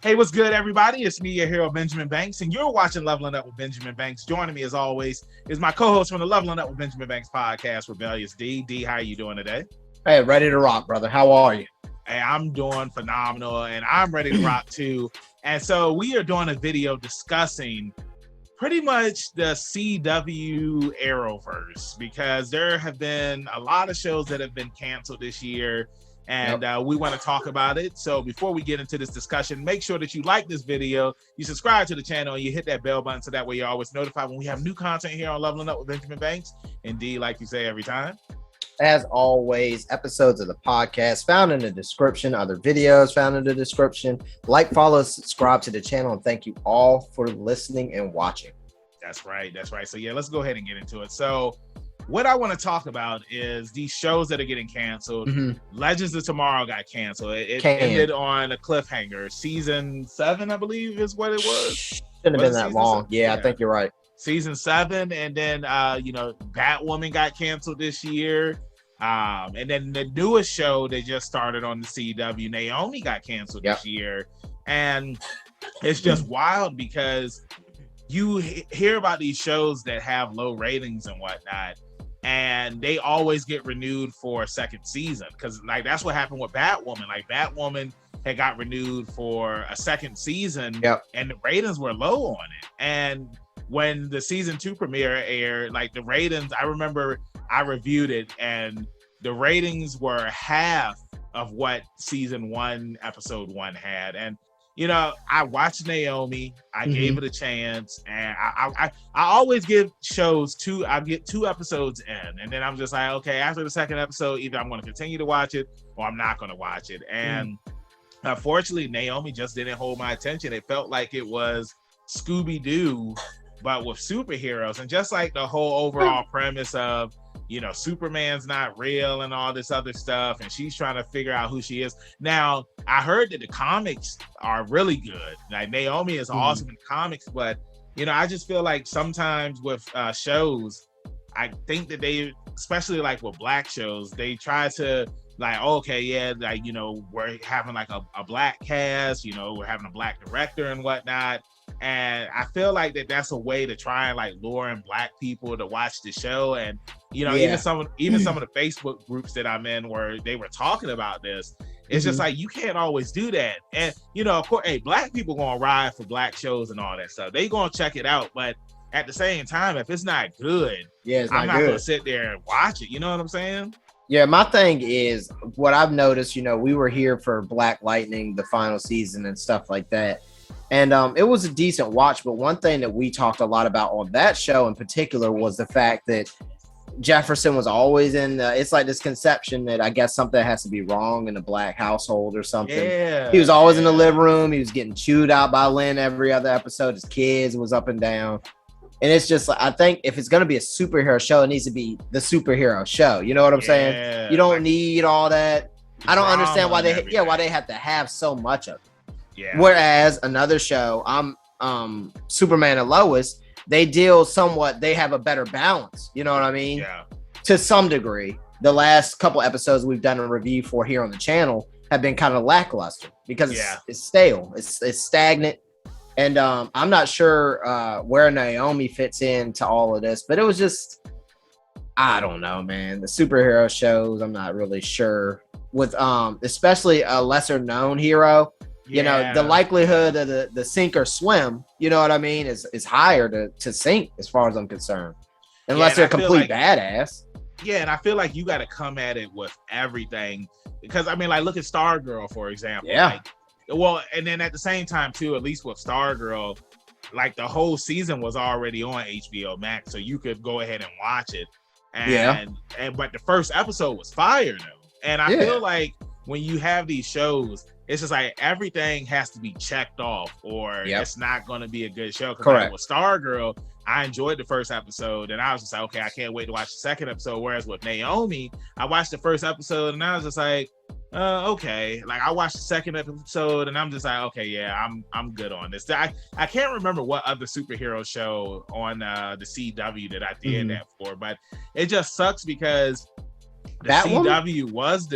Hey, what's good, everybody? It's me, your hero, Benjamin Banks, and you're watching Leveling Up with Benjamin Banks. Joining me, as always, is my co-host from the Leveling Up with Benjamin Banks podcast, Rebellious D. D, how are you doing today? Hey, ready to rock, brother. How are you? Hey, I'm doing phenomenal, and I'm ready to rock too. And so we are doing a video discussing pretty much the CW Arrowverse, because there have been a lot of shows that have been canceled this year. And we want to talk about it. So before we get into this discussion, make sure that you like this video, you subscribe to the channel, and you hit that bell button so that way you're always notified when we have new content here on Leveling Up with Benjamin Banks. Indeed, like you say every time. As always, episodes of the podcast found in the description, other videos found in the description. Like, follow, subscribe to the channel, and thank you all for listening and watching. That's right. That's right. So yeah, let's go ahead and get into it. So what I want to talk about is these shows that are getting canceled. Legends of Tomorrow got canceled. It ended on a cliffhanger. Season 7, I believe, is what it was. Shouldn't have been that long. Yeah, I think you're right. Season 7, and then Batwoman got canceled this year. And then the newest show they just started on the CW, Naomi, got canceled this year. And it's just wild because you hear about these shows that have low ratings and whatnot, and they always get renewed for a second season, because like that's what happened with Batwoman. Like Batwoman had got renewed for a second season, and the ratings were low on it. And when the season 2 premiere aired, like the ratings, I remember I reviewed it, and the ratings were half of what season 1, episode 1 had. And I watched Naomi. I gave it a chance, and I always give shows I get 2 episodes in, and then I'm just like, okay, after the second episode, either I'm going to continue to watch it or I'm not going to watch it. And unfortunately, Naomi just didn't hold my attention. It felt like it was Scooby-Doo, but with superheroes, and just like the whole overall premise of, Superman's not real and all this other stuff, and she's trying to figure out who she is. Now, I heard that the comics are really good. Like Naomi is awesome in comics, but I just feel like sometimes with shows, I think that they, especially like with Black shows, they try to like, okay, yeah, like we're having like a Black cast, we're having a Black director and whatnot. And I feel like that's a way to try and like lure in Black people to watch the show. And even some of the Facebook groups that I'm in where they were talking about this, it's just like you can't always do that. And of course, hey, Black people gonna ride for Black shows and all that stuff. They gonna check it out, but at the same time, if it's not good, I'm not gonna sit there and watch it. You know what I'm saying? Yeah, my thing is what I've noticed. We were here for Black Lightning, the final season, and stuff like that. And it was a decent watch, but one thing that we talked a lot about on that show in particular was the fact that Jefferson was always in it's like this conception that I guess something has to be wrong in a Black household or something. Yeah, he was always in the living room. He was getting chewed out by Lynn every other episode. His kids was up and down. And it's just like, I think if it's going to be a superhero show, it needs to be the superhero show. You know what I'm saying? You don't need all that. I don't understand why they have to have so much of it. Yeah. Whereas another show, Superman and Lois, they have a better balance. You know what I mean? Yeah. To some degree, the last couple episodes we've done a review for here on the channel have been kind of lackluster because it's stale, it's stagnant, and I'm not sure where Naomi fits into all of this, but it was just, I don't know, man. The superhero shows, I'm not really sure with especially a lesser known hero. The likelihood of the sink or swim, you know what I mean, is higher to sink as far as I'm concerned. Unless they're a complete badass. Yeah, and I feel like you got to come at it with everything. Because, I mean, like, look at Stargirl, for example. Yeah. And then at the same time, too, at least with Stargirl, like, the whole season was already on HBO Max, so you could go ahead and watch it. But the first episode was fire, though. And I feel like when you have these shows, it's just like everything has to be checked off or it's not going to be a good show. Correct. Like with Stargirl, I enjoyed the first episode and I was just like, okay, I can't wait to watch the second episode. Whereas with Naomi, I watched the first episode and I was just like, okay. Like I watched the second episode and I'm just like, okay, yeah, I'm good on this. I can't remember what other superhero show on the CW that I did that for, but it just sucks because the Batwoman? CW was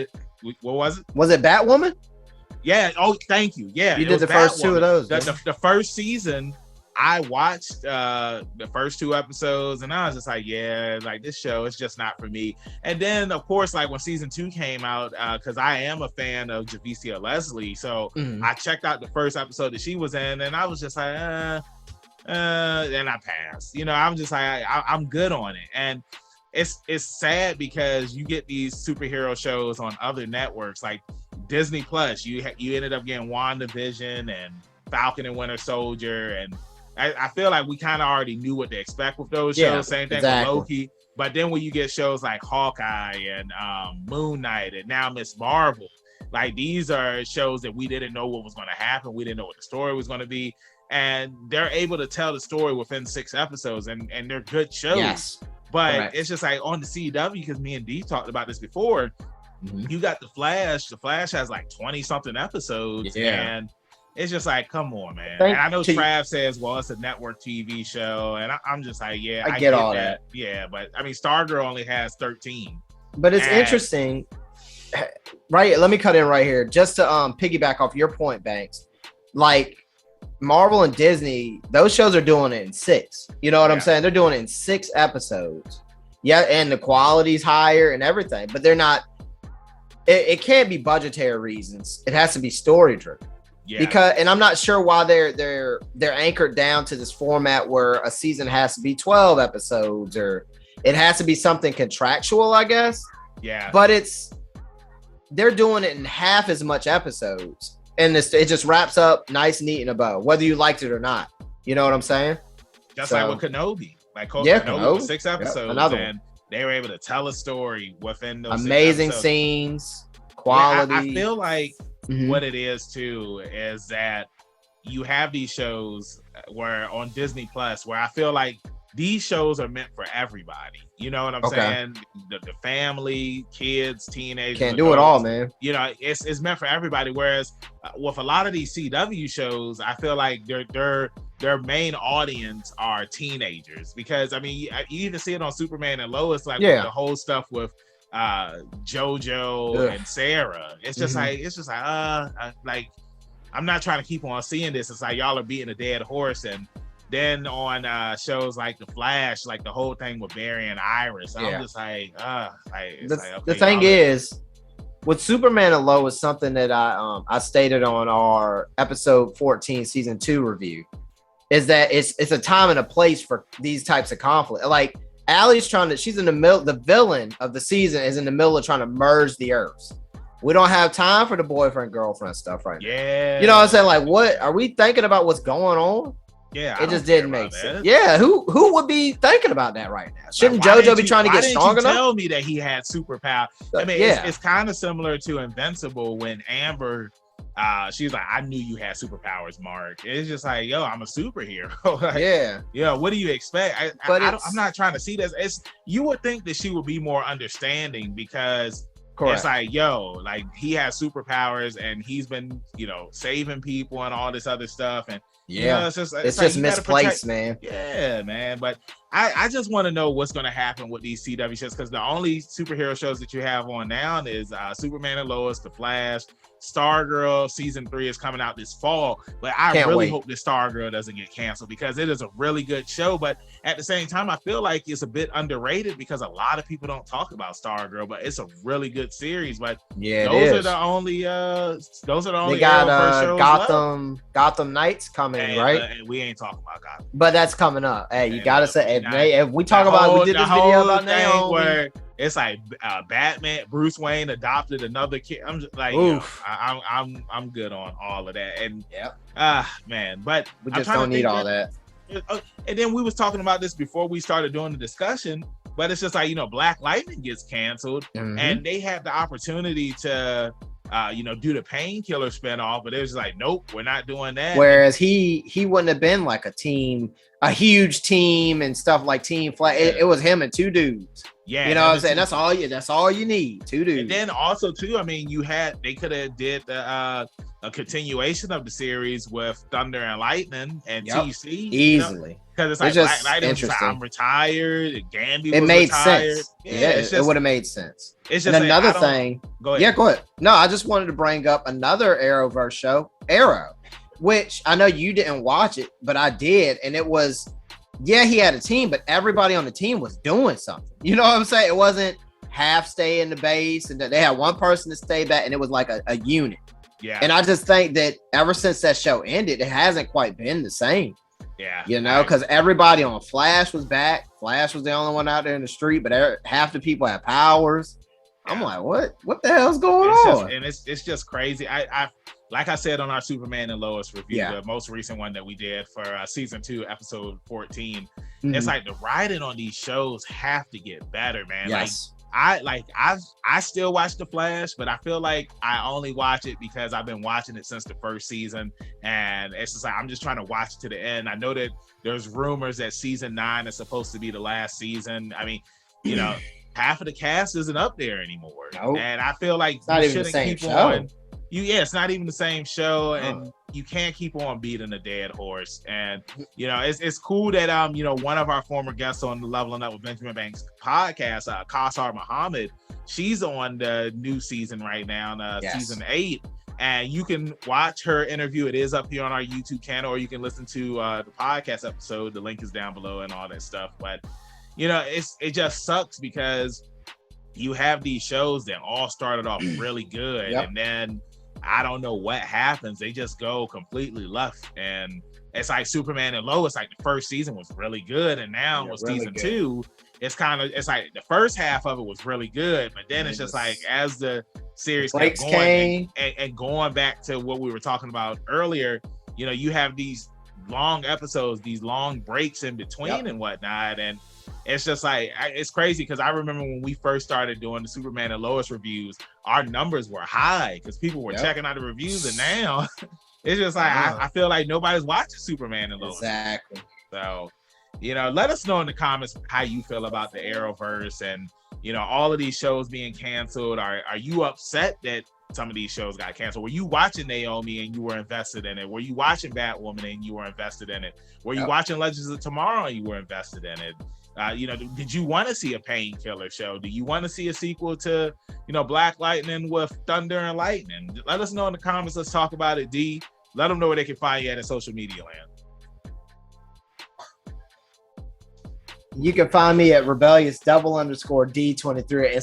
what was it? Was it Batwoman? Yeah. Oh, thank you. Yeah. You did the first two of those. The first season, I watched the first 2 episodes, and I was just like, yeah, like this show is just not for me. And then, of course, like when season 2 came out, because I am a fan of Javicia Leslie, so I checked out the first episode that she was in, and I was just like, and I passed. You know, I'm just like, I'm good on it. And it's sad because you get these superhero shows on other networks like Disney Plus. You ended up getting WandaVision and Falcon and Winter Soldier, and I feel like we kind of already knew what to expect with those shows. Same thing with Loki. But then when you get shows like Hawkeye and Moon Knight and now Miss Marvel, like these are shows that we didn't know what was going to happen. We didn't know what the story was going to be. And they're able to tell the story within 6 episodes, and they're good shows. Yes. But it's just like on the CW, because me and Dee talked about this before, you got The Flash. The Flash has like 20 something episodes. And it's just like, come on, man. And I know Trav says, well, it's a network TV show. And I'm just like, yeah, I get all that. Yeah, but I mean, Stargirl only has 13. But it's interesting. Right. Let me cut in right here just to piggyback off your point, Banks. Like Marvel and Disney, those shows are doing it in 6. You know what I'm saying? They're doing it in 6 episodes. Yeah. And the quality's higher and everything, but they're not. It can't be budgetary reasons. It has to be story driven. Yeah. Because, and I'm not sure why they're anchored down to this format where a season has to be 12 episodes or it has to be something contractual, I guess. Yeah. But they're doing it in half as much episodes, and it just wraps up nice, neat, and a bow, whether you liked it or not. You know what I'm saying? Just like with Kenobi. Like Kenobi was 6 episodes, and they were able to tell a story within those amazing scenes, quality. I feel like what it is too is that you have these shows where on Disney Plus where I feel like these shows are meant for everybody. You know what I'm saying? The family, kids, teenagers. Can't do it all, man. You know, it's meant for everybody. Whereas with a lot of these CW shows, I feel like their main audience are teenagers. Because I mean, you even see it on Superman and Lois, like with the whole stuff with JoJo and Sarah. It's just like I'm not trying to keep on seeing this. It's like y'all are beating a dead horse. And then on shows like The Flash, like the whole thing with Barry and Iris, I'm just like, the thing is, with Superman and Lois, something that I stated on our episode 14 season 2 review is that it's a time and a place for these types of conflict. Like Allie's she's in the middle, the villain of the season is in the middle of trying to merge the Earths. We don't have time for the boyfriend girlfriend stuff right now. Yeah, you know what I'm saying? Like, what are we thinking about? What's going on? Yeah, it just didn't make sense. Yeah, who would be thinking about that right now? Shouldn't JoJo be trying to get strong enough? Tell me that he had superpower. I mean, it's kind of similar to Invincible when Amber, she's like, I knew you had superpowers, Mark. It's just like, yo, I'm a superhero. Like, what do you expect? I'm not trying to see this. You would think that she would be more understanding because it's like, yo, like he has superpowers and he's been, saving people and all this other stuff. And it's just misplaced, man. Yeah, man. But I just want to know what's going to happen with these CW shows, because the only superhero shows that you have on now is Superman and Lois, The Flash, Stargirl season 3 is coming out this fall, but I really hope that Stargirl doesn't get canceled because it is a really good show. But at the same time, I feel like it's a bit underrated because a lot of people don't talk about Stargirl, but it's a really good series. But those are the only they got Gotham Knights coming, right? And we ain't talking about Gotham, but that's coming up. Hey, you gotta say if we talk about we did this video about now where it's like Batman, Bruce Wayne adopted another kid. I'm just like, I'm good on all of that. And man, but we just don't need all that. And then we was talking about this before we started doing the discussion, but it's just like, Black Lightning gets canceled and they had the opportunity to do the Painkiller spinoff, but it was like, nope, we're not doing that. Whereas he wouldn't have been like a huge team and stuff like Team Flash. It was him and 2 dudes. Yeah, you know what I'm saying? That's all you need. 2 dudes. And then also too, I mean, they could have did the a continuation of the series with Thunder and Lightning and TC easily, because it's like Lightning was like, I'm retired. Gambi was made retired. Sense. Yeah, it would have made sense. It's just another thing. Go ahead. Yeah, go ahead. No, I just wanted to bring up another Arrowverse show, Arrow, which I know you didn't watch it, but I did, and it was. Yeah, he had a team, but everybody on the team was doing something. You know what I'm saying? It wasn't half stay in the base, and they had one person to stay back, and it was like a unit. Yeah. And I just think that ever since that show ended, it hasn't quite been the same. Yeah. You know, because everybody on Flash was back. Flash was the only one out there in the street, but half the people had powers. Yeah. I'm like, what the hell's going on? It's just crazy. I like I said on our Superman and Lois review, the most recent one that we did for season 2, episode 14, it's like the writing on these shows have to get better, man. Yes. I still watch The Flash, but I feel like I only watch it because I've been watching it since the first season, and it's just like I'm just trying to watch it to the end. I know that there's rumors that season 9 is supposed to be the last season. I mean, you know, half of the cast isn't up there anymore, and I feel like you shouldn't keep on. It's not even the same show, and you can't keep on beating a dead horse. And you know, it's cool that you know, one of our former guests on the Leveling Up with Benjamin Banks podcast, Kausar Muhammad, she's on the new season right now, season 8, and you can watch her interview. It is up here on our YouTube channel, or you can listen to the podcast episode. The link is down below and all that stuff. But you know, it just sucks because you have these shows that all started off really good, and then I don't know what happens. They just go completely left. And it's like Superman and Lois, like the first season was really good. And now with really season 2, it's like the first half of it was really good. But then it's just like as the series kept going and going back to what we were talking about earlier, you know, you have these long episodes, these long breaks in between and whatnot. And it's just like, it's crazy because I remember when we first started doing the Superman and Lois reviews, our numbers were high because people were checking out the reviews, and now it's just like I feel like nobody's watching Superman and Lois. Exactly. So, you know, let us know in the comments how you feel about the Arrowverse and, you know, all of these shows being canceled. Are you upset that some of these shows got canceled? Were you watching Naomi and you were invested in it? Were you watching Batwoman and you were invested in it? Were you watching Legends of Tomorrow and you were invested in it? You know, did you want to see a Painkiller show? Do you want to see a sequel to, you know, Black Lightning with Thunder and Lightning? Let us know in the comments. Let's talk about it, D. Let them know where they can find you at in social media land. You can find me at rebellious_D23 at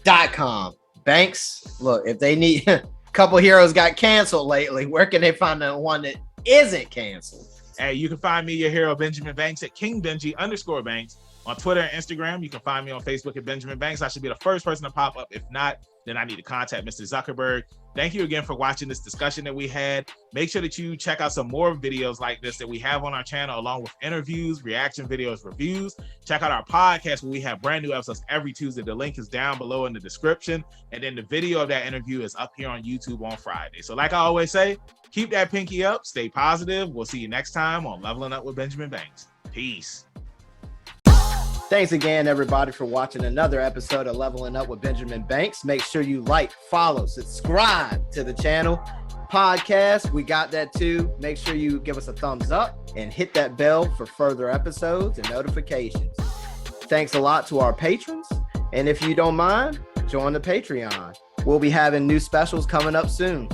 Instagram.com. Banks, look, if they need a couple heroes got canceled lately, where can they find the one that isn't canceled? Hey, you can find me, your hero, Benjamin Banks, at KingBenji_Banks on Twitter and Instagram. You can find me on Facebook at Benjamin Banks. I should be the first person to pop up. If not, then I need to contact Mr. Zuckerberg. Thank you again for watching this discussion that we had. Make sure that you check out some more videos like this that we have on our channel, along with interviews, reaction videos, reviews. Check out our podcast where we have brand new episodes every Tuesday. The link is down below in the description. And then the video of that interview is up here on YouTube on Friday. So like I always say, keep that pinky up, stay positive. We'll see you next time on Leveling Up with Benjamin Banks. Peace. Thanks again, everybody, for watching another episode of Leveling Up with Benjamin Banks. Make sure you like, follow, subscribe to the channel. Podcast, we got that too. Make sure you give us a thumbs up and hit that bell for further episodes and notifications. Thanks a lot to our patrons. And if you don't mind, join the Patreon. We'll be having new specials coming up soon.